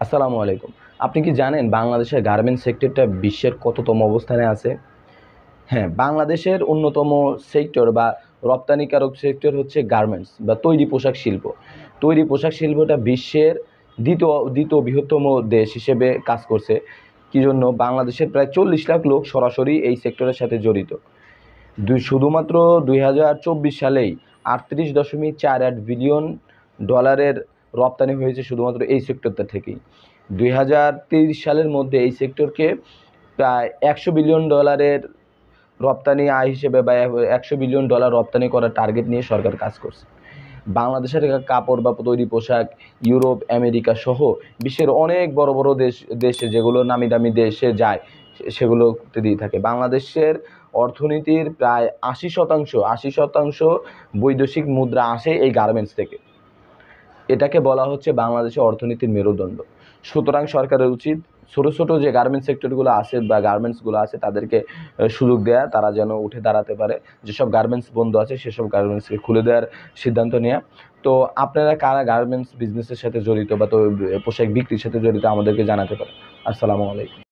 আসসালামু আলাইকুম। আপনি কি জানেন বাংলাদেশের গার্মেন্টস সেক্টরটা বিশ্বের কততম অবস্থানে আছে? হ্যাঁ, বাংলাদেশের অন্যতম সেক্টর বা রপ্তানিকারক সেক্টর হচ্ছে গার্মেন্টস বা তৈরি পোশাক শিল্প। তৈরি পোশাক শিল্পটা বিশ্বের দ্বিতীয় বৃহত্তম দেশ হিসেবে কাজ করছে। কি জন্য? বাংলাদেশের প্রায় ৪০ লাখ লোক সরাসরি এই সেক্টরের সাথে জড়িত। শুধুমাত্র ২০২৪ সালেই ৩৮.৪৮ বিলিয়ন ডলারের রপ্তানি হয়েছে শুধুমাত্র এই সেক্টরটা থেকেই। ২০২৩ সালের মধ্যে এই সেক্টরকে প্রায় ১০০ বিলিয়ন ডলারের রপ্তানি আয় হিসেবে বা ১০০ বিলিয়ন ডলার রপ্তানি করার টার্গেট নিয়ে সরকার কাজ করছে। বাংলাদেশের কাপড় বা তৈরি পোশাক ইউরোপ, আমেরিকা সহ বিশ্বের অনেক বড় বড় দেশে যেগুলো নামি দামি দেশে যায় সেগুলোতে দিয়ে থাকে। বাংলাদেশের অর্থনীতির প্রায় ৮০% বৈদেশিক মুদ্রা আসে এই গার্মেন্টস থেকে। এটাকে বলা হচ্ছে বাংলাদেশের অর্থনীতির মেরুদণ্ড। সুতরাং সরকারের উচিত ছোট ছোট যে গার্মেন্টস সেক্টরগুলো আছে বা গার্মেন্টসগুলো আছে তাদেরকে সুযোগ দেয়া, তারা যেন উঠে দাঁড়াতে পারে। যেসব গার্মেন্টস বন্ধ আছে সেসব গার্মেন্টসকে খুলে দেওয়ার সিদ্ধান্ত নেওয়া। তো আপনারা কারা গার্মেন্টস বিজনেসের সাথে জড়িত বা তো পোশাক বিক্রির সাথে জড়িত আমাদেরকে জানাতে পারেন। আসসালামু আলাইকুম।